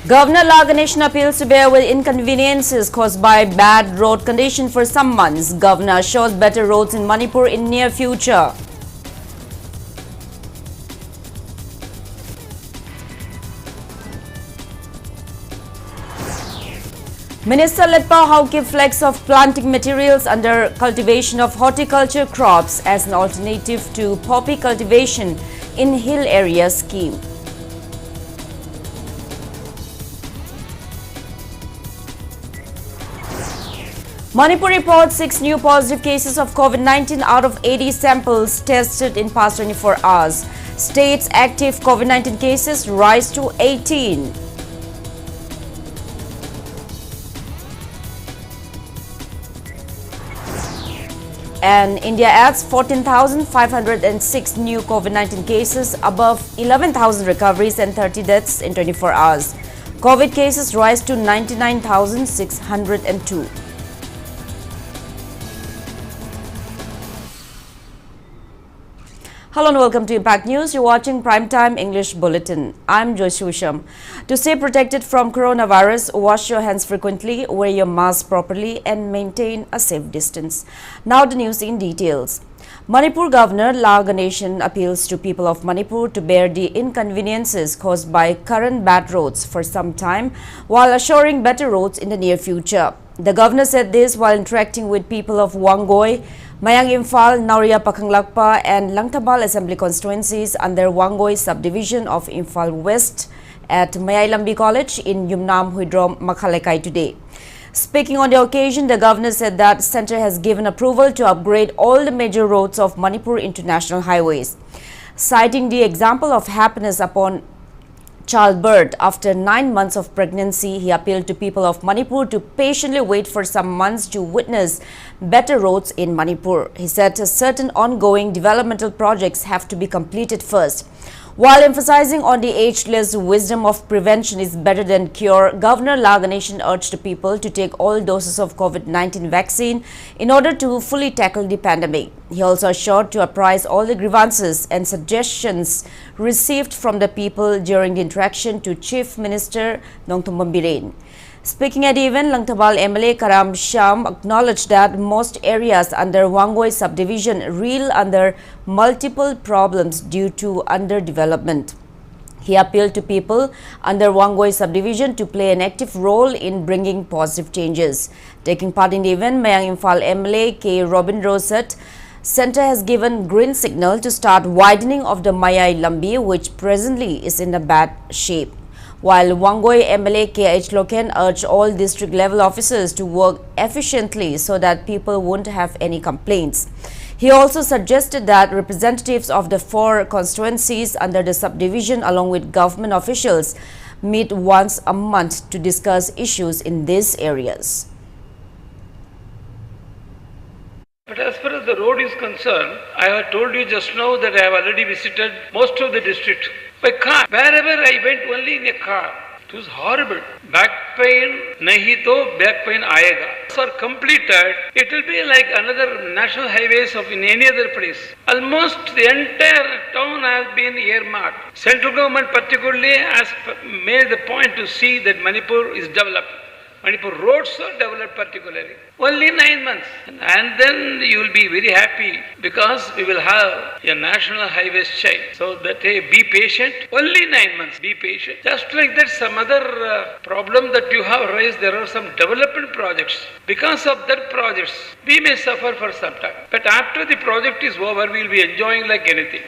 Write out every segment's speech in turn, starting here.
Governor Ganesan appeals to bear with inconveniences caused by bad road condition for some months. Governor assures better roads in Manipur in near future. Minister Letpao Hauki flex of planting materials under cultivation of horticulture crops as an alternative to poppy cultivation in hill area scheme. Manipur reports 6 new positive cases of COVID-19 out of 80 samples tested in past 24 hours. State's active COVID-19 cases rise to 18. And India adds 14,506 new COVID-19 cases, above 11,000 recoveries and 30 deaths in 24 hours. COVID cases rise to 99,602. Hello and welcome to Impact News. You're watching Primetime English Bulletin. I'm USHAM. To stay protected from coronavirus, wash your hands frequently, wear your mask properly and maintain a safe distance. Now the news in details. Manipur Governor Ganesan appeals to people of Manipur to bear the inconveniences caused by current bad roads for some time while assuring better roads in the near future. The governor said this while interacting with people of Wangoi, Mayang Imphal, Nauria Pakhanglakpa and Langtabal Assembly constituencies under Wangoi subdivision of Imphal West at Mayai Lambi College in Yumnam Huidrom Makhalekai today. Speaking on the occasion, the governor said that centre has given approval to upgrade all the major roads of Manipur into national highways. Citing the example of happiness upon childbirth after 9 months of pregnancy, he appealed to people of Manipur to patiently wait for some months to witness better roads in Manipur. He said certain ongoing developmental projects have to be completed first. While emphasizing on the ageless wisdom of prevention is better than cure, Governor Ganesan urged people to take all doses of COVID-19 vaccine in order to fully tackle the pandemic. He also assured to apprise all the grievances and suggestions received from the people during the interaction to Chief Minister Nongthumbam Biren. Speaking at the event, Langtabal MLA Karam Sham acknowledged that most areas under Wangoi subdivision reel under multiple problems due to underdevelopment. He appealed to people under Wangoi subdivision to play an active role in bringing positive changes. Taking part in the event, Mayang Imphal MLA K. Robin Rosat Centre has given green signal to start widening of the Mayai Lambi, which presently is in a bad shape. While Wangoi MLA K.H. Loken urged all district level officers to work efficiently so that people won't have any complaints. He also suggested that representatives of the 4 constituencies under the subdivision along with government officials meet once a month to discuss issues in these areas. But as far as the road is concerned, I have told you just now that I have already visited most of the districts by car. Wherever I went, only in a car. It was horrible. Back pain, nahi to back pain aayega. Are completed, it will be like another national highways of in any other place. Almost the entire town has been earmarked. Central government particularly has made the point to see that Manipur is developed. Manipur roads are developed particularly. Only 9 months. And then you will be very happy because we will have a national highways chain. So that be patient. Only 9 months. Be patient. Just like that, some other problem that you have raised, there are some development projects. Because of that projects, we may suffer for some time. But after the project is over, we will be enjoying like anything.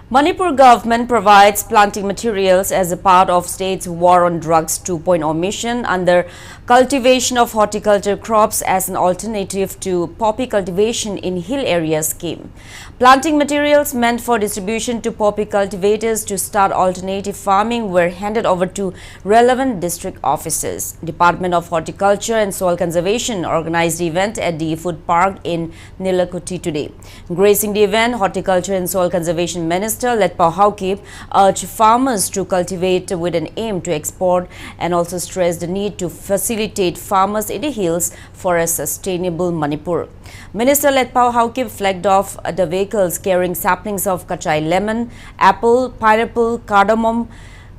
Manipur government provides planting materials as a part of state's War on Drugs 2.0 mission under cultivation of horticulture crops as an alternative to poppy cultivation in hill area scheme. Planting materials meant for distribution to poppy cultivators to start alternative farming were handed over to relevant district offices. Department of Horticulture and Soil Conservation organized the event at the food park in Nilakuti today. Gracing the event, Horticulture and Soil Conservation Minister Letpao Hauki urged farmers to cultivate with an aim to export and also stressed the need to facilitate farmers in the hills for a sustainable Manipur. Minister Letpao Hauki flagged off the vehicles carrying saplings of kachai lemon, apple, pineapple, cardamom,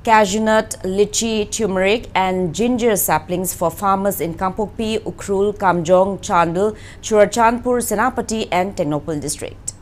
cashew nut, lychee, turmeric and ginger saplings for farmers in Kampokpi, Ukhrul, Kamjong, Chandel, Churachandpur, Senapati and Technopole district.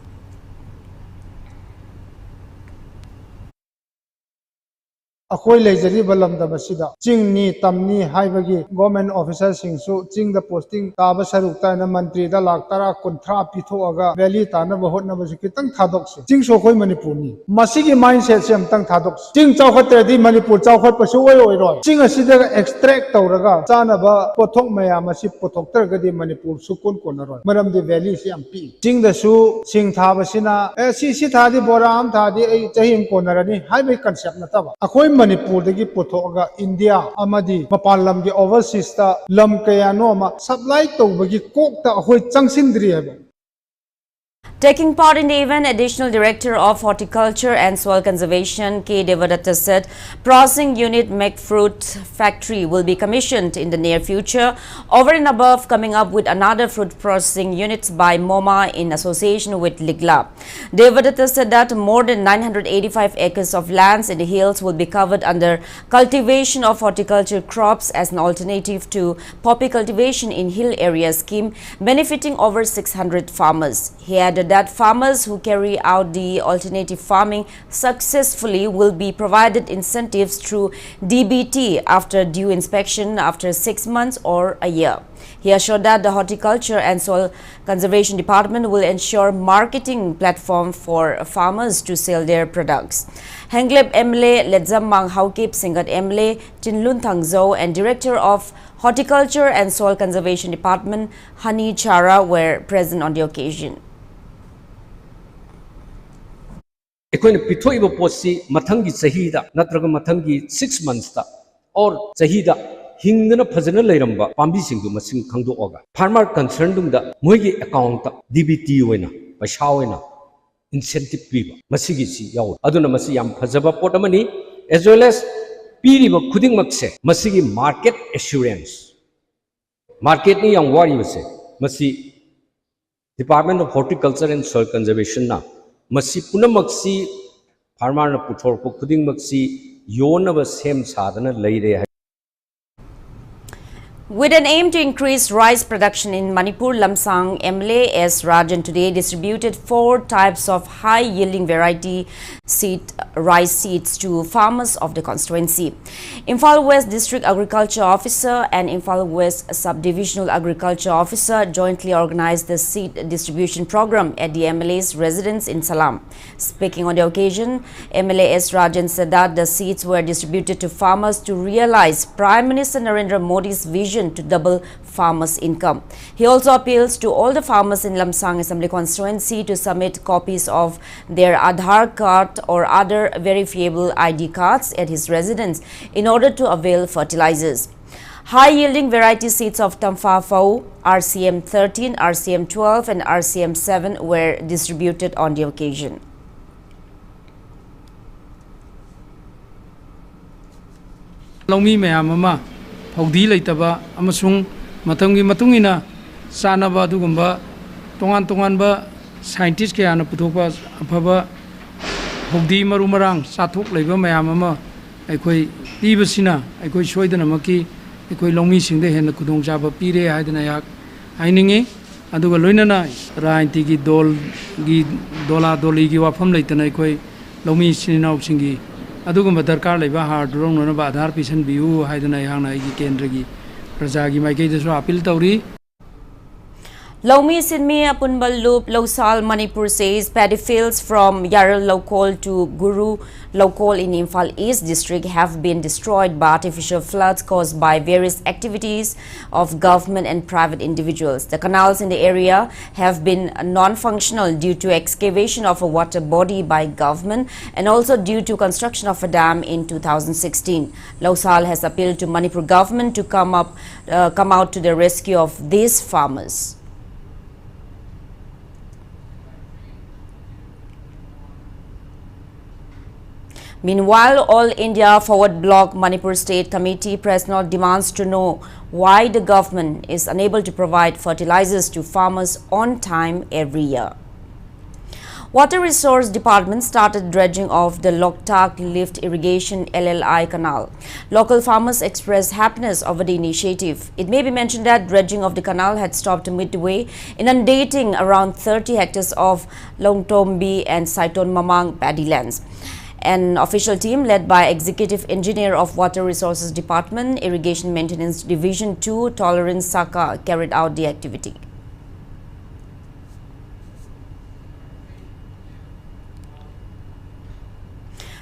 Akoi lejari balam da basida chingni tamni haibagi government officers singsu ching da posting taba sarukta na mantri da laktara kontra pitho aga valley ta na bahot na basu kitang thadok se ching so khoi manipur ni masigi mindset se amtang thadok ching chawkhat tredi manipur chawkhat pasu oi ro ching asida extract tawraga chana ba pothok maya masi pothok tar gadi manipur sukun konaro maram de valley se ampi ching da su sing thaba sina si thadi boram thadi ei chahim konarani haibai concept na taba akoi Manipur dagi pothoga India amadi mapalam gi overseas ta lam kaya no ma supply tawbagi kok ta hoi changsindri haba. Taking part in the event, Additional Director of Horticulture and Soil Conservation K. Devadatta said processing unit Make Fruit Factory will be commissioned in the near future, over and above coming up with another fruit processing units by MoMA in association with Ligla. Devadatta said that more than 985 acres of lands in the hills will be covered under cultivation of horticulture crops as an alternative to poppy cultivation in hill area scheme, benefiting over 600 farmers. He added that farmers who carry out the alternative farming successfully will be provided incentives through DBT after due inspection after 6 months or a year. He assured that the Horticulture and Soil Conservation Department will ensure marketing platform for farmers to sell their products. Hengleb Emle, Ledzam Mang Haukip Singat Emle, Tinlun Thangzo and Director of Horticulture and Soil Conservation Department, Hani Chara, were present on the occasion. Equine Pitoiba Posi, Matangi Sahida, Natraga Matangi 6 months, or Sahida, Hingana Pazana Leramba, Pambising to Masing Kandu Oga. Farmer concerned the Mugi account, DBT winner, Bashawina, incentive Piba, Masigisi Yaw, Aduna Masiam Pazaba Potamani, as well as Piriba Kuding Makse, Masigi market assurance. Market ni young warriors, Masi Department of Horticulture and Soil Conservation na. Masi punamaksi farmer na puthorpo khuding maksi yonaba sem sadana leire. With an aim to increase rice production in Manipur, Lamsang MLA S. Rajan today distributed 4 types of high-yielding variety rice seeds to farmers of the constituency. Imphal West District Agriculture Officer and Imphal West Subdivisional Agriculture Officer jointly organized the seed distribution program at the MLA's residence in Salam. Speaking on the occasion, MLA S. Rajan said that the seeds were distributed to farmers to realize Prime Minister Narendra Modi's vision to double farmers' income. He also appeals to all the farmers in Lamsang Assembly constituency to submit copies of their Aadhaar card or other verifiable ID cards at his residence in order to avail fertilizers. High-yielding variety seeds of Tamfa Fau, RCM 13, RCM 12 and RCM 7 were distributed on the occasion. Lomi mayamama Hogdi Laitaba, Amasung, Matangi Matungina, Sanaba Dugumba, Tongan scientists Kiana Putupa, Apaba, Hogdi Marumarang, Satuk, Leva Mayamama, Equi Ibasina, Equi Shoidanamaki, Equi Lomi Sing the Hen Kudung Java Pire, Hidanayak, Ainingi, Aduga Lunana, Rain Tigi Dol, Dola Doligi Wapam Laitana, Equi Lomi Sinau Singi. Adugumba darkar leba har drong no ba Aadhaar pisan biu haidana yang gi kendragi prajagi maike desu appeal tauri. Lomi Sinmi Apunbal Loop Losal Manipur says paddy fields from Yaril Lokol to Guru Lokol in Imphal East district have been destroyed by artificial floods caused by various activities of government and private individuals. The canals in the area have been non-functional due to excavation of a water body by government and also due to construction of a dam in 2016. Losal has appealed to Manipur government to come out to the rescue of these farmers. Meanwhile, All India Forward Bloc Manipur State Committee press note demands to know why the government is unable to provide fertilizers to farmers on time every year. Water Resource Department started dredging of the Loktak Lift Irrigation LLI canal. Local farmers expressed happiness over the initiative. It may be mentioned that dredging of the canal had stopped midway, inundating around 30 hectares of Longtombi and Saiton Mamang paddy lands. An official team led by Executive Engineer of Water Resources Department, Irrigation Maintenance Division 2, Tolerance Saka, carried out the activity.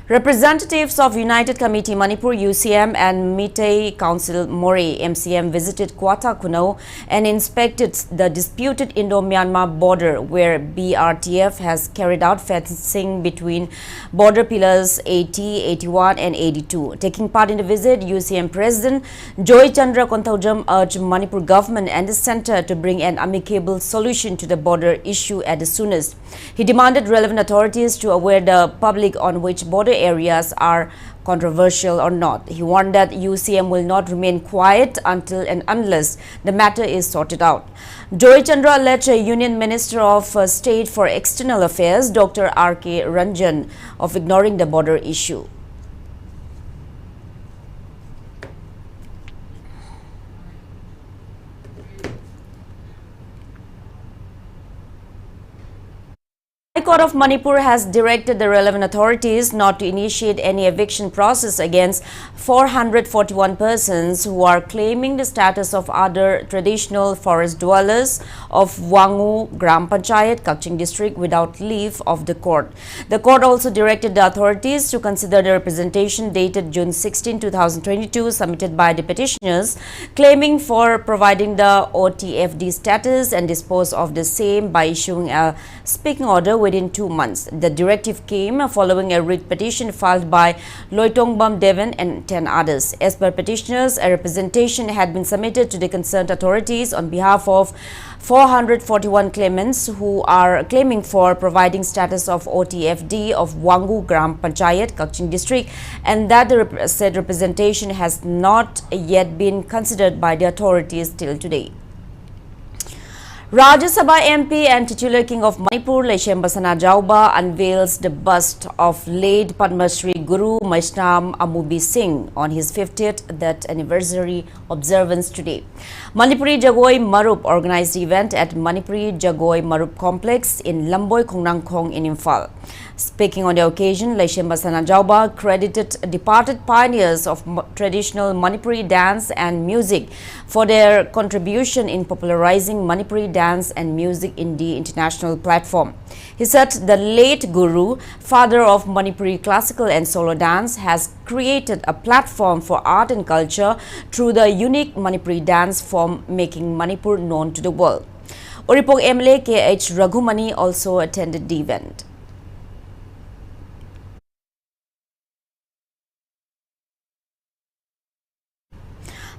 Representatives of United Committee Manipur UCM and Meitei Council Mori MCM visited Kwata Kuno and inspected the disputed Indo-Myanmar border where BRTF has carried out fencing between border pillars 80, 81 and 82. Taking part in the visit, UCM President Joy Chandra Konthaujam urged Manipur government and the centre to bring an amicable solution to the border issue at the soonest. He demanded relevant authorities to aware the public on which border areas are controversial or not. He warned that UCM will not remain quiet until and unless the matter is sorted out. Joy Chandra alleged Union Minister of State for External Affairs Dr. R.K. Ranjan of ignoring the border issue. The High Court of Manipur has directed the relevant authorities not to initiate any eviction process against 441 persons who are claiming the status of other traditional forest dwellers of Wangu Gram Panchayat, Kakching district without leave of the court. The court also directed the authorities to consider the representation dated June 16, 2022 submitted by the petitioners claiming for providing the OTFD status and dispose of the same by issuing a speaking order within 2 months. The directive came following a writ petition filed by Loitongbam Devan and 10 others. As per petitioners, a representation had been submitted to the concerned authorities on behalf of 441 claimants who are claiming for providing status of OTFD of Wangu Gram Panchayat, Kakching district, and that the said representation has not yet been considered by the authorities till today. Rajya Sabha MP and titular king of Manipur, Laishemba Sanajauba, unveils the bust of late Padma Shri Guru Maishnam Amubi Singh on his 50th death anniversary observance today. Manipuri Jagoi Marup organized the event at Manipuri Jagoi Marup Complex in Lamboy Kongnangkhong in Imphal. Speaking on the occasion, Laishemba Sanajauba credited departed pioneers of traditional Manipuri dance and music for their contribution in popularizing Manipuri dance and music in the international platform. He said the late Guru, father of Manipuri classical and solo dance, has created a platform for art and culture through the unique Manipuri dance form, making Manipur known to the world. Oripok MLA K.H. Raghumani also attended the event.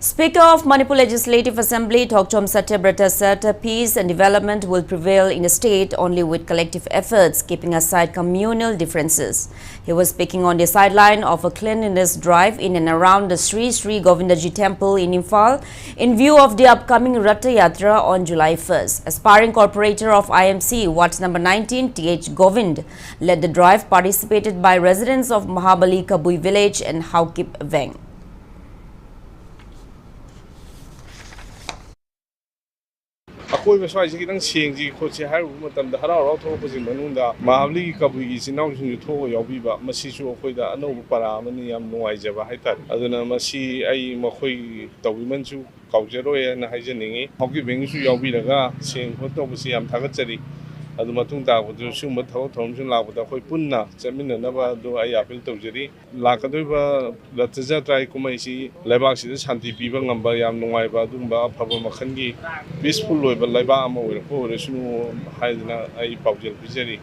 Speaker of Manipur Legislative Assembly, Thokchom Satyabrata said peace and development will prevail in the state only with collective efforts, keeping aside communal differences. He was speaking on the sideline of a cleanliness drive in and around the Sri Govindaji Temple in Imphal in view of the upcoming Ratha Yatra on July 1st. Aspiring corporator of IMC, Ward number 19, T.H. Govind, led the drive, participated by residents of Mahabali Kabui village and Haukip Veng. Akoi maswai ji nang seng ji kho che har matam da harau rau tho pujing manung da mahabli kabui gi sinau sing tho yobi ba masi chu khoi da ano para mani yam nuai ja ba haitar aduna masi ai makhoi tawi man chu kaujero ya na haijeningi hoki beng su yobi daga seng kho to busi yam thagat chari adu matung da bu su ma tho thom sun la bu da khoi punna chamin na ba do ai apil tawjeri la ka doi ba ratja trai kumai si laibak si shanti pi ba ngam ba yam nuai ba dum ba phaba makhan gi peaceful loi ba laiba ma wer ko re sunu haidna ai paujel bijeri.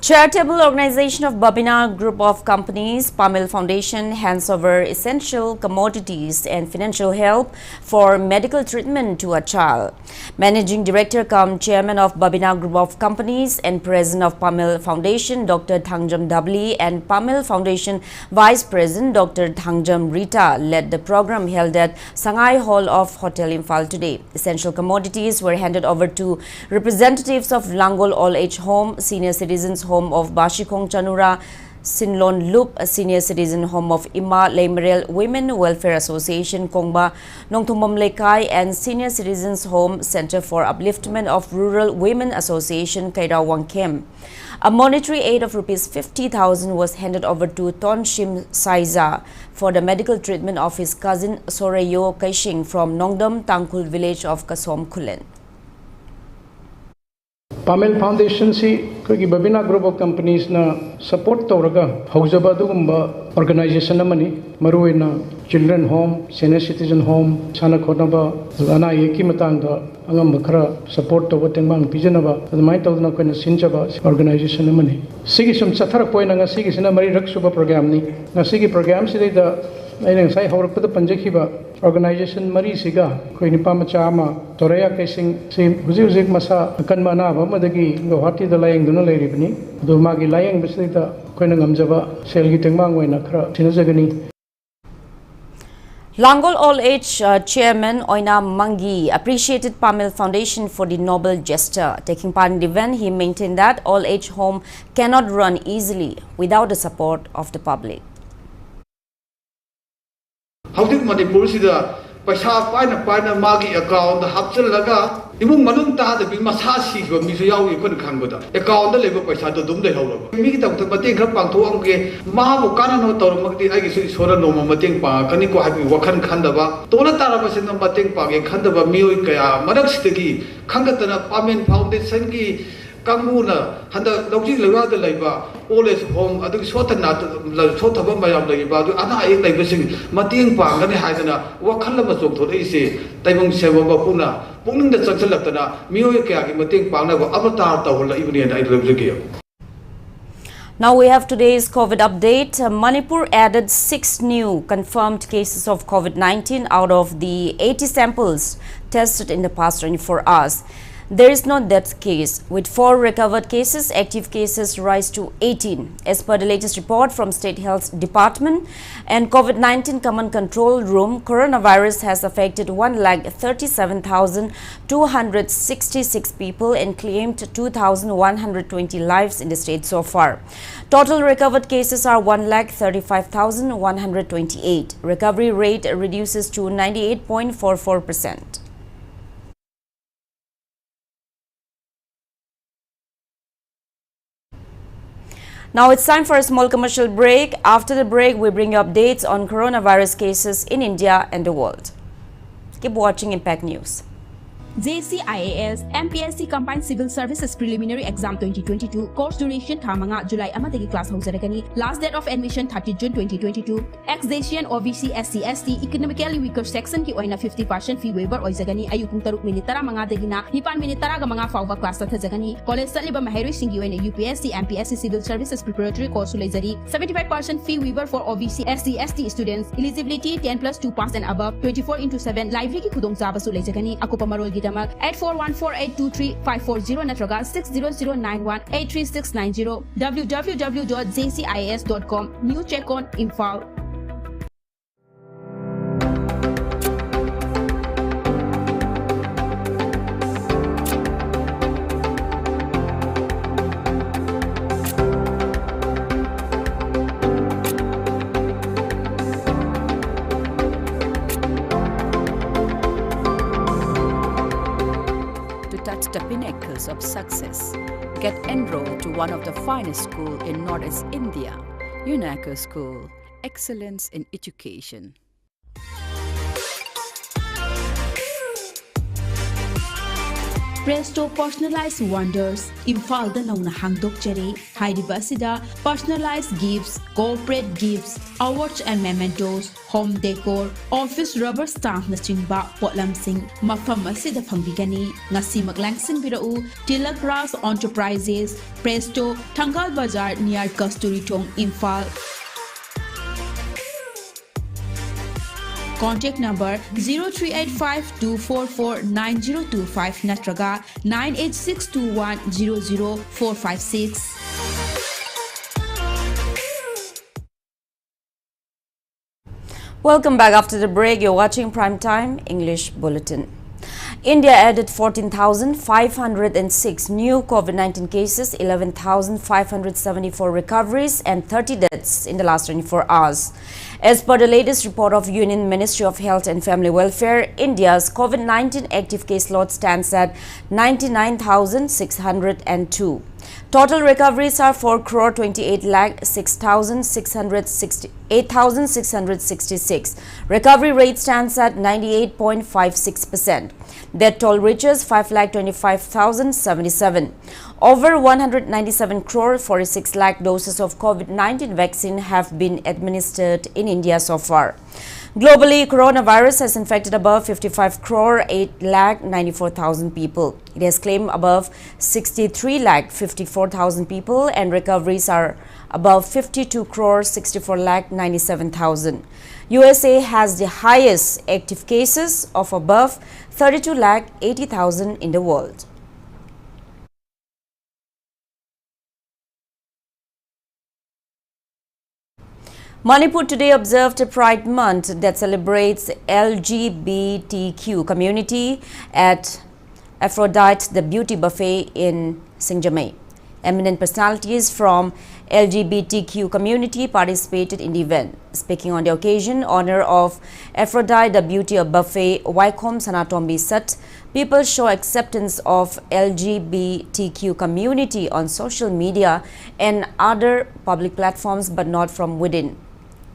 Charitable organization of Babina Group of Companies, Pamil Foundation, hands over essential commodities and financial help for medical treatment to a child. Managing Director cum Chairman of Babina Group of Companies and President of Pamil Foundation, Dr. Thangjam Dabli, and Pamil Foundation Vice President, Dr. Thangjam Rita, led the program held at Sangai Hall of Hotel Imphal today. Essential commodities were handed over to representatives of Langol All Age Home, Senior Citizens Home of Bashikong Chanura, Sinlon Loop, a Senior Citizen Home of Ima Leimerel Women Welfare Association, Kongba, Nongtumam Lekai, and Senior Citizens Home Center for Upliftment of Rural Women Association, Kairawang Kem. A monetary aid of Rs 50,000 was handed over to Tonshim Saiza for the medical treatment of his cousin Soreyo Kaishing from Nongdam Tangkul village of Kasom Kulen. Pamil Foundation si koi Babina Group of Companies na support tauraga haujaba dugumba organization namani maruina children home, senior citizen home, sana khonaba ana yeki matangda angam khara support tawa tengmang pijanaba admai tawdna koina sinjaba organization namani sigi sum chathar poina nga sigi sina mari raksuba program ni nga sigi program si da aina sai haurakpada panjakhiba organization mari siga koi nipa macha ama toreya kaising si huji masa kan mana ba madagi Guwahati da layang duna lairibni do magi layang bisita koina ngamjaba selgi tengmang waina khara sinajagani. Langol All Age Chairman Oina Mangi appreciated Pamil Foundation for the noble gesture. Taking part in the event, he maintained that All Age Home cannot run easily without the support of the public. Hautik Manipur sida paisa paina magi account hapchal laga imung manung ta da bi masa si go mi so yaw ikon khangboda account da lebo paisa to dum dai hawlo mi ki tak mateng khar pang tho ang ge ma bo kana no tor mak ti ai gi su sora no mateng pa kani ko habi wakhan khanda ba to na tara ba sin mateng pa ge khanda ba mi oi kaya marak sitagi khangatana Pamil Foundation gi Kanguna handa lawji lawa da laiba All Age Home adu sotana sotaba mayam laiba adu ana ai laiba sing mateng pa ngani haidana wakhalla ma jok thoi se taibong seba ba puna pungning da chakchalaptana miyo kaya gi mateng pa na ba avatar tawla ibni and I love. Now we have today's COVID update. Manipur added 6 new confirmed cases of COVID-19 out of the 80 samples tested in the past 24 hours. There is no death case. With 4 recovered cases, active cases rise to 18. As per the latest report from State Health Department and COVID-19 Command Control Room, coronavirus has affected 1,37,266 people and claimed 2,120 lives in the state so far. Total recovered cases are 1,35,128. Recovery rate reduces to 98.44%. Now it's time for a small commercial break. After the break, we bring you updates on coronavirus cases in India and the world. Keep watching Impact News. JCIAS MPSC Combined Civil Services Preliminary Exam 2022 course duration thamanga July amadagi class hausarakani. Last date of admission 30 June 2022. Ex-Asian OBC SC ST economically weaker section ki oina 50% fee waiver oizagani ayupung taruk minute tara mga dagina hipan minute tara ga mga fawba class thajagani. College saliba mahiroi singi oina UPSC MPSC Civil Services Preparatory course sulezari 75% fee waiver for OBC SC ST students. Eligibility 10+2 pass and above 24/7 library ki khudong jaba sulezagani. Ako pamarol gita 8414823540 natraga 60091-83690 www.jcis.com. New check on Imphal. The pinnacles of success. Get enrolled to one of the finest schools in Northeast India, UNACO School, Excellence in Education. Presto Personalized Wonders, Imphal da nauna hangdokjare, hairiba asida personalized gifts, corporate gifts, awards and mementos, home decor, office rubber stamp na chingba potlamsing mafam asida phangbigani. Ngasi maglangsing birau Tilak Ras Enterprises, Presto, Thangal Bazar near Kasturi Thong, Imphal. Contact number 0385-244-9025 natraga 98621-00456. Welcome back after the break. You're watching Primetime English Bulletin. India added 14,506 new COVID-19 cases, 11,574 recoveries and 30 deaths in the last 24 hours. As per the latest report of Union Ministry of Health and Family Welfare, India's COVID-19 active case load stands at 99,602. Total recoveries are 4,28,666. Recovery rate stands at 98.56%. Death toll reaches 5,25,077. Over 197 crore 46 lakh doses of COVID-19 vaccine have been administered in India so far. Globally, coronavirus has infected above 55 crore 8 lakh 94,000 people. It has claimed above 63 lakh 54,000 people and recoveries are above 52 crore 64 lakh 97,000. USA has the highest active cases of above 32 lakh 80,000 in the world. Manipur today observed a Pride Month that celebrates LGBTQ community at Aphrodite the Beauty Buffet in Singjamei. Eminent personalities from LGBTQ community participated in the event. Speaking on the occasion, honor of Aphrodite the Beauty Buffet, Waikom Sanatombi said, people show acceptance of LGBTQ community on social media and other public platforms, but not from within.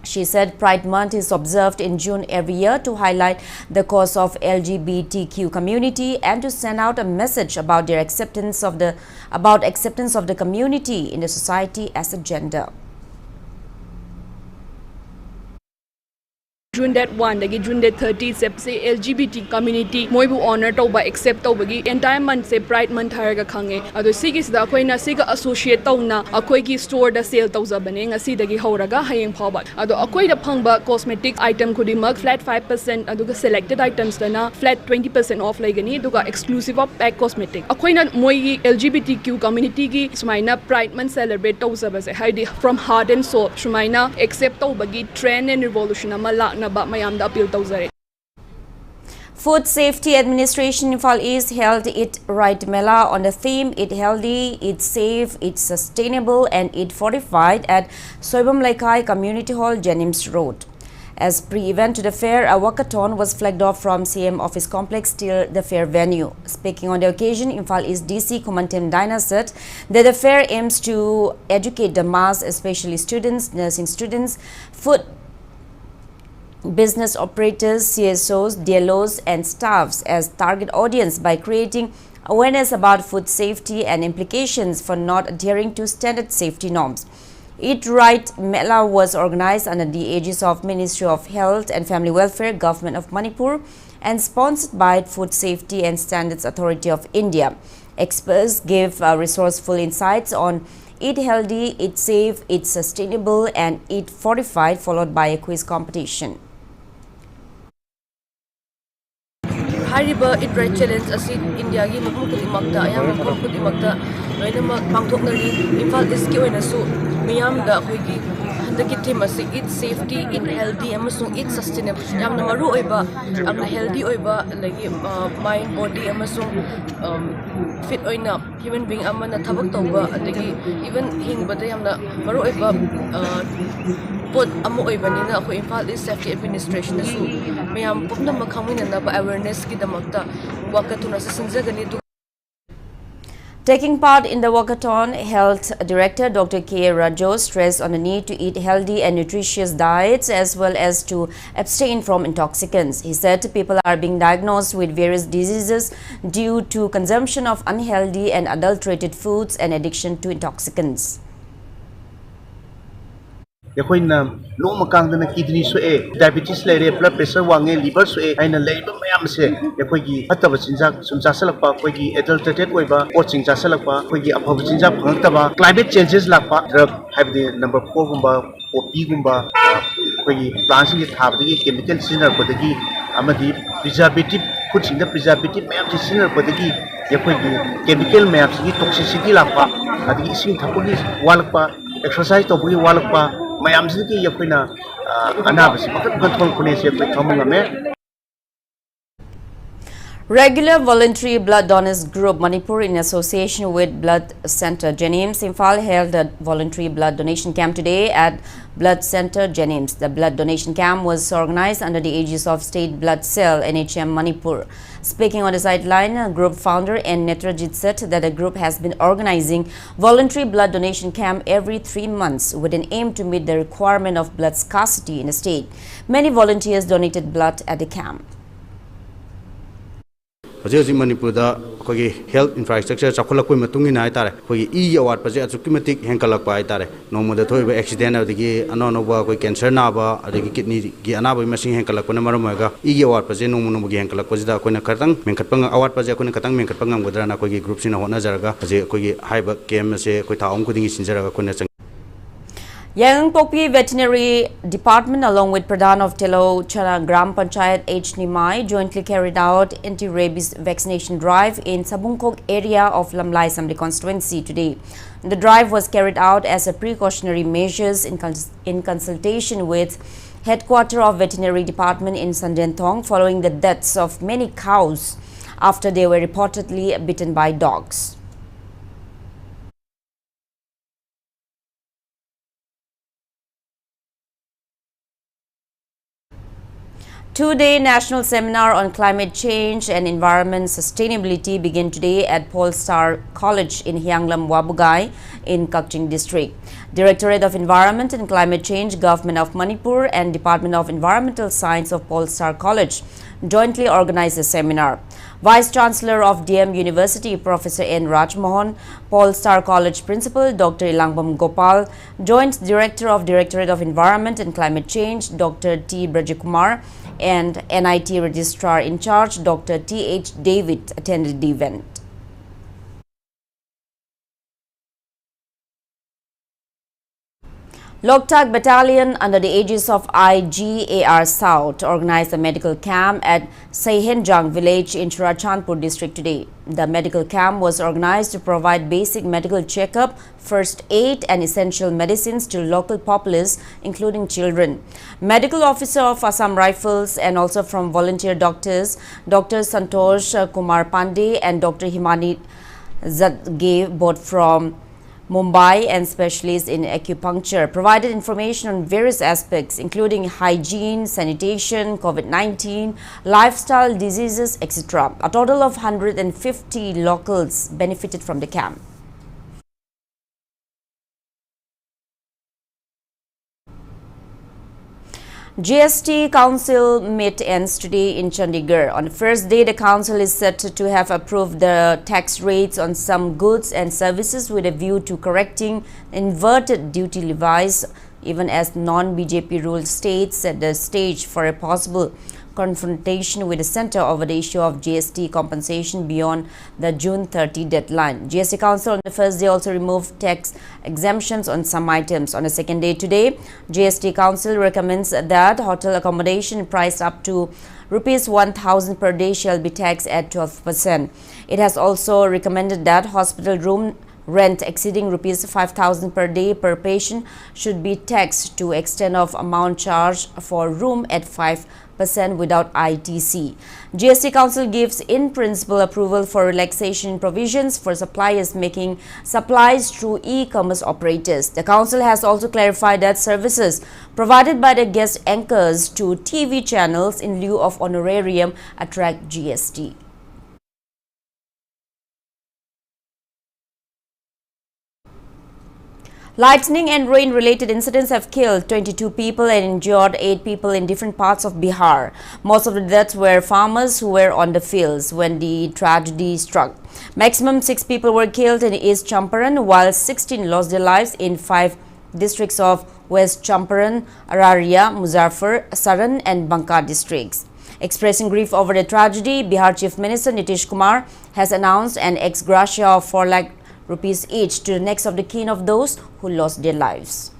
She said Pride Month is observed in June every year to highlight the cause of LGBTQ community and to send out a message about their acceptance of the community in the society as a gender. June that 1 dagi June that 30 se LGBT community moibu honor tauba accept taubagi entire month se Pride Month haraga khange ado sigi sida akoina siga associate tauna akoi gi store da sale tauzabane ngasi dagi horaga hayeng phawba ado akoi da phangba cosmetic item khudimak flat 5% aduga selected items dana flat 20% off laigani aduga exclusive of pack cosmetic akoina moi gi LGBTQ community gi sumaina Pride Month celebrate tauzabase haidi from heart and soul sumaina accept taubagi trend and revolution ama Food Safety Administration Imphal East held Eat Right Mela on the theme Eat Healthy, Eat Safe, Eat Sustainable and Eat Fortified at Soibam Laikai Community Hall, Jennings Road. As pre-event to the fair, a walkathon was flagged off from CM Office Complex till the fair venue. Speaking on the occasion, Imphal East DC Kumantim Dina said that the fair aims to educate the mass, especially students, nursing students, food business operators, CSOs, DLOs and staffs as target audience by creating awareness about food safety and implications for not adhering to standard safety norms. Eat Right Mela was organized under the aegis of Ministry of Health and Family Welfare, Government of Manipur and sponsored by Food Safety and Standards Authority of India. Experts gave resourceful insights on Eat Healthy, Eat Safe, Eat Sustainable and Eat Fortified, followed by a quiz competition. Hariba Eat Right Challenge asi India gi mafum khudimakta ayam mafum khudimakta loinamak pangthoknari Imphal East ki oina su miyam da khoigi handaki theme asi Eat Safety, Eat Healthy amasung Eat Sustainable yamna maru oiba amna healthy oiba lagi mind body amasung fit oina human being amana thabak tawba adagi even hingbada yamna maru oiba pot amu oibanina akho Imphal East Safety Administration asu mayam pupna makhangina na awareness ki damakta wakathuna sinjagani. Taking part in the walkathon, Health Director Dr. K. Rajo stressed on the need to eat healthy and nutritious diets as well as to abstain from intoxicants. He said people are being diagnosed with various diseases due to consumption of unhealthy and adulterated foods and addiction to intoxicants. ꯑꯩꯈꯣꯏꯅ ꯅꯣꯡꯃ ꯀꯥꯡꯗꯅ kidney ꯁꯣꯛꯑꯦ diabetes ꯂꯩꯔꯦ blood pressure ꯋꯥꯡꯉꯦ liver ꯁꯣꯛꯑꯦ ꯍꯥꯏꯅ ꯂꯩꯔꯤꯕ ꯃꯌꯥꯝꯁꯦ ꯑꯩꯈꯣꯏꯒꯤ ꯐꯠꯇꯕ ꯆꯤꯟꯖꯥꯛ ꯁꯨꯝ ꯆꯥꯁꯤꯜꯂꯛꯄ ꯑꯩꯈꯣꯏꯒꯤ ꯑꯦꯗꯜꯇꯔꯦꯇꯦꯗ ꯑꯣꯏꯕ ꯄꯣꯠꯁꯤꯡ ꯆꯥꯁꯤꯜꯂꯛꯄ ꯑꯩꯈꯣꯏꯒꯤ ꯑꯐꯕ ꯆꯤꯟꯖꯥꯛ ꯐꯪꯉꯛꯇꯕ ꯀ꯭ꯂꯥꯏꯃꯦꯠ ꯆꯦꯟꯖꯦꯁ ꯂꯥꯛꯄ ꯗ꯭ꯔꯒ ꯍꯥꯏꯕꯗꯤ ꯅꯝꯕꯔ 4 ꯒꯨꯝꯕ ꯄꯣꯄꯤꯒꯨꯝꯕ ꯑꯩꯈꯣꯏꯒꯤ ꯄ꯭ꯂꯥꯟꯁꯤꯡꯒꯤ ꯊꯥꯕꯗꯒꯤ ꯀꯦꯃꯤꯀꯦꯜ ꯁꯤꯖꯤꯟꯅꯔꯛꯄꯗꯒꯤ ꯑꯃꯗꯤ ꯄ꯭ꯔꯤꯖꯥꯔꯕꯦꯇꯤꯚ ꯐꯨꯗꯁꯤꯡꯗ ꯄ꯭ꯔꯤꯖꯥꯔꯕꯦꯇꯤꯚ ꯃꯌꯥꯝꯁꯤ ꯁꯤꯖꯤꯟꯅꯔꯛꯄꯗꯒꯤ ꯑꯩꯈꯣꯏꯒꯤ ꯀꯦꯃꯤꯀꯦꯜ ꯃꯌꯥꯝꯁꯤꯒꯤ ꯇꯣꯛꯁꯤꯁꯤꯇꯤ ꯂꯥꯛꯄ ꯑꯗꯒꯤ ꯏꯁꯤꯡ ꯊꯛꯄꯒꯤ ꯋꯥꯠꯂꯛꯄ ꯑꯦꯛꯁꯔꯁꯥꯏꯖ ꯇꯧꯕꯒꯤ ꯋꯥꯠꯂꯛꯄ ꯃꯌꯥꯝꯁꯤꯗꯒꯤ ꯑꯩꯈꯣꯏꯅ ꯑꯅꯥꯕꯁꯤ ꯃꯈꯜ ꯃꯈꯜ ꯊꯣꯛꯂꯛꯄꯅꯦꯁꯦ ꯑꯩꯈꯣꯏ ꯈꯪꯕ ꯉꯝꯃꯦ. Regular voluntary blood donors group Manipur in association with Blood Center Jenims Imphal held a voluntary blood donation camp today at Blood Center Jenims. The blood donation camp was organized under the aegis of State Blood Cell NHM Manipur. Speaking on the sideline, group founder N. Netrajit said that the group has been organizing voluntary blood donation camp every 3 months with an aim to meet the requirement of blood scarcity in the state. Many volunteers donated blood at the camp. Hojii Manipurda khoi health infrastructure chakhulakoi matungina aitare khoi e award paje achukimatik henkalakpa aitare nomoda thoiba accident adigi anonoba khoi cancer na ba adigi kidney gi anaba masing henkalakpa na maramoga e award paje nomono gi henkalakpa jida koina katang menkatpang award paje koina katang menkatpang ngamgodra na khoi group sina hona jaraga paje khoi haiba kem se khoi thaum kudingi sinjaraga koina Yang Pokpi Veterinary Department along with Pradhan of Telo Chana Gram Panchayat H. Nimai jointly carried out anti-rabies vaccination drive in Sabungkok area of Lamlai Assembly constituency today. The drive was carried out as a precautionary measures in consultation with headquarter of Veterinary Department in Sandenthong following the deaths of many cows after they were reportedly bitten by dogs. Two-day national seminar on climate change and environment sustainability began today at Polestar College in Hyanglam Wabugai in Kakching district. Directorate of Environment and Climate Change, Government of Manipur and Department of Environmental Science of Polestar College jointly organized the seminar. Vice Chancellor of DM University, Professor N. Rajmohan, Polestar College Principal, Dr. Ilangbam Gopal, Joint Director of Directorate of Environment and Climate Change, Dr. T. Brajakumar, and NIT Registrar in Charge, Dr. T.H. David, attended the event. Loktak Battalion under the aegis of IGAR South organized a medical camp at Saihenjang village in Churachandpur district today. The medical camp was organized to provide basic medical checkup, first aid and essential medicines to local populace including children. Medical officer of Assam Rifles and also from volunteer doctors, Dr. Santosh Kumar Pandey and Dr. Himani Zadge, both from Mumbai and specialists in acupuncture, provided information on various aspects including hygiene, sanitation, COVID-19, lifestyle diseases, etc. A total of 150 locals benefited from the camp. GST Council meet ends today in Chandigarh. On the first day, the Council is set to have approved the tax rates on some goods and services with a view to correcting inverted duty levies, even as non-BJP ruled states set the stage for a possible confrontation with the centre over the issue of GST compensation beyond the June 30 deadline. GST Council on the first day also removed tax exemptions on some items. On the second day today, GST Council recommends that hotel accommodation priced up to Rs 1,000 per day shall be taxed at 12%. It has also recommended that hospital room rent exceeding Rs 5,000 per day per patient should be taxed to extent of amount charged for room at 5% without ITC. GST Council gives in principle approval for relaxation provisions for suppliers making supplies through e-commerce operators. The Council has also clarified that services provided by the guest anchors to TV channels in lieu of honorarium attract GST. Lightning and rain-related incidents have killed 22 people and injured 8 people in different parts of Bihar. Most of the deaths were farmers who were on the fields when the tragedy struck. Maximum 6 people were killed in East Champaran, while 16 lost their lives in 5 districts of West Champaran, Araria, Muzaffar, Saran and Banka districts. Expressing grief over the tragedy, Bihar Chief Minister Nitish Kumar has announced an ex gratia of 4 lakh rupees each to the next of the kin of those who lost their lives.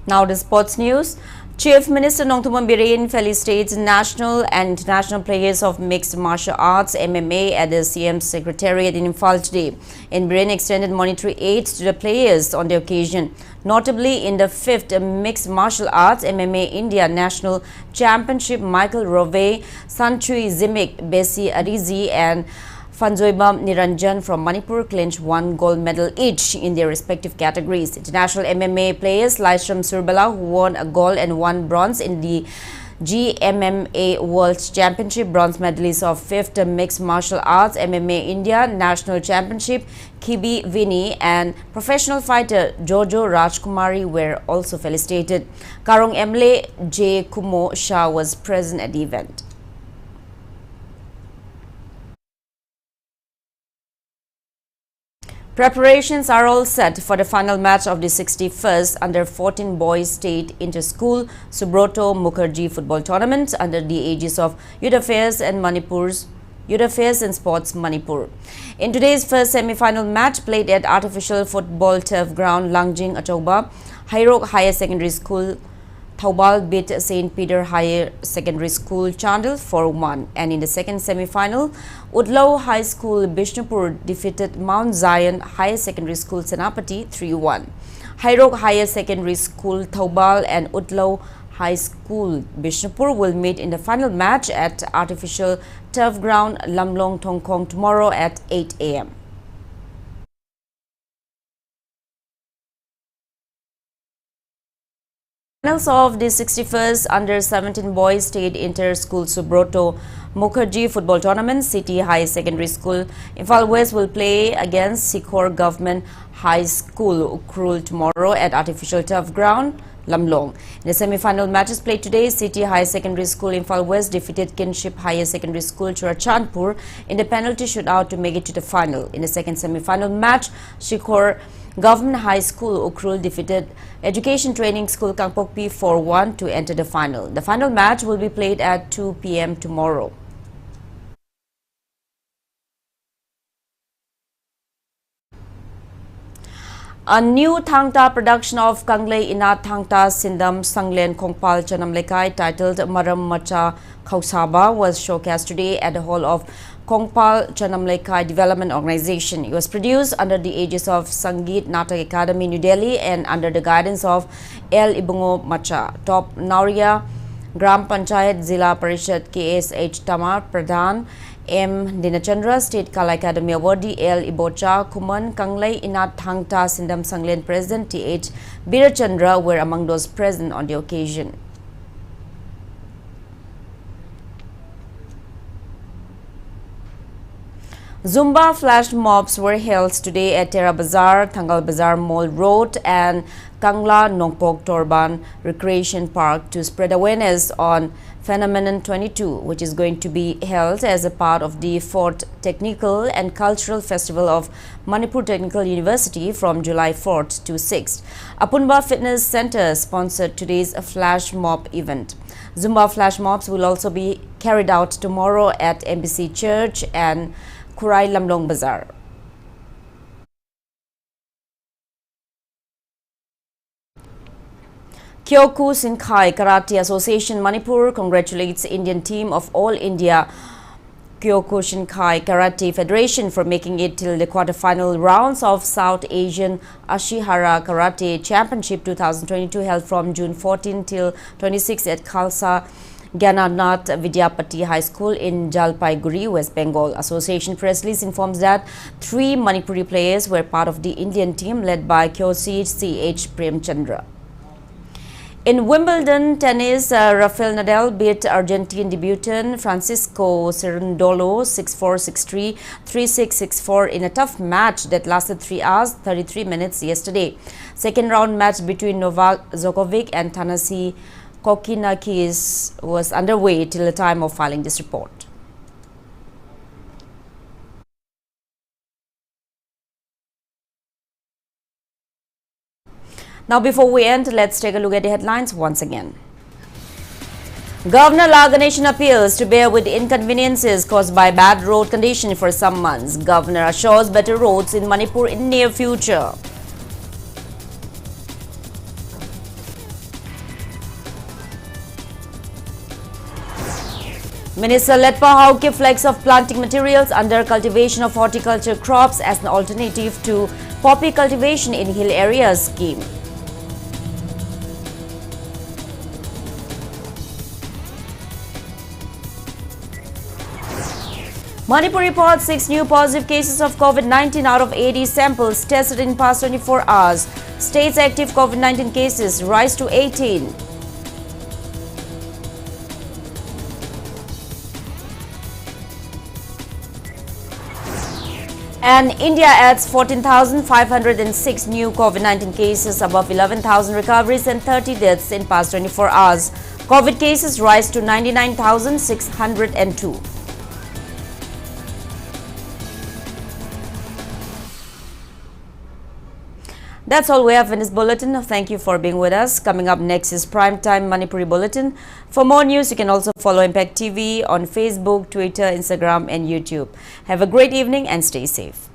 Now the sports news. Chief Minister Nongthuman Biren felicitates national and international players of mixed martial arts MMA at the CM Secretariat in Imphal today. And Biren extended monetary aid to the players on the occasion. Notably, in the 5th Mixed Martial Arts MMA India National Championship, Michael Rove, Sanchui Zimik, Besi Arizi and Fanzoibam Niranjan from Manipur clinched 1 gold medal each in their respective categories. International MMA players Laishram Surbala, who won a gold and 1 bronze in the GMMA World Championship, bronze medalists of 5th Mixed Martial Arts MMA India National Championship, Kibi Vini and professional fighter Jojo Rajkumari were also felicitated. Karong Emle J. Kumo Shah was present at the event. Preparations are all set for the final match of the 61st Under-14 Boys State Inter-School Subroto Mukherjee Football Tournament under the aegis of Youth Affairs and Sports Manipur. In today's first semi-final match played at artificial football turf ground Langjing Achauba, Hairok Higher Secondary School Thaubal beat St. Peter Higher Secondary School Chandel 4-1, and in the second semi-final, Udlau High School Bishnupur defeated Mount Zion Higher Secondary School Senapati 3-1. Hairok Higher Secondary School Thaubal and Udlau High School Bishnupur will meet in the final match at artificial turf ground Lamlong Tongkong tomorrow at 8 a.m. Finals of the 61st Under-17 Boys State Inter-School Subroto Mukherjee Football Tournament, City High Secondary School Imphal West will play against Sikor Government High School Ukrul tomorrow at artificial turf ground Lamlong. In the semi-final matches played today, City High Secondary School Imphal West defeated Kinship Higher Secondary School Churachandpur in the penalty shootout to make it to the final. In the second semi-final match, Sikor Government High School Ukrul defeated Education Training School Kangpokpi 4-1 to enter the final. The final match will be played at 2 p.m. tomorrow. A new Thangta production of Kanglei Ina Thangta Sindam Sanglen Kongpal Chanamlekai titled Maram Macha Kausaba was showcased today at the hall of Kongpal Chanamlekai Development Organization. It was produced under the aegis of Sangeet Natak Academy, New Delhi, and under the guidance of L. Ibungo Macha, Top Nauria, Gram Panchayat Zila Parishad KSH Tamar Pradhan, M. Dinachandra, State Kala Academy Awardee L. Ibocha, Kuman, Kanglei Inat Thangta Sindam Sanglen President T.H. Birachandra were among those present on the occasion. Zumba flash mobs were held today at Tera Bazar, Thangal Bazar Mall Road and Kangla Nongpok Torban Recreation Park to spread awareness on Phenomenon 22, which is going to be held as a part of the 4th Technical and Cultural Festival of Manipur Technical University from July 4th to 6th. Apunba Fitness Center sponsored today's flash mob event. Zumba flash mobs will also be carried out tomorrow at MBC Church and Kurai Lamlong Bazar. Kyokushinkai Karate Association Manipur congratulates Indian team of All India Kyokushinkai Karate Federation for making it till the quarter-final rounds of South Asian Ashihara Karate Championship 2022 held from June 14 till 26 at Khalsa Gyananath Vidyapati High School in Jalpaiguri, West Bengal. Association press release informs that 3 Manipuri players were part of the Indian team led by Kyosi C.H. Premchandra. In Wimbledon tennis, Rafael Nadal beat Argentine debutant Francisco Cerundolo 6-4, 6-3, 3-6, 6-4 in a tough match that lasted 3 hours 33 minutes yesterday. Second round match between Novak Djokovic and Thanasi Kokinakis was underway till the time of filing this report. Now, before we end, let's take a look at the headlines once again. Governor La Ganeshan appeals to bear with inconveniences caused by bad road condition for some months. Governor assures better roads in Manipur in near future. Minister Letpa Hauke flags of planting materials under cultivation of horticulture crops as an alternative to poppy cultivation in hill areas scheme. Manipur reports 6 new positive cases of COVID-19 out of 80 samples tested in past 24 hours. State's active COVID-19 cases rise to 18. And India adds 14,506 new COVID-19 cases, above 11,000 recoveries and 30 deaths in past 24 hours. COVID cases rise to 99,602. That's all we have in this bulletin. Thank you for being with us. Coming up next is Primetime Manipuri Bulletin. For more news, you can also follow Impact TV on Facebook, Twitter, Instagram and YouTube. Have a great evening and stay safe.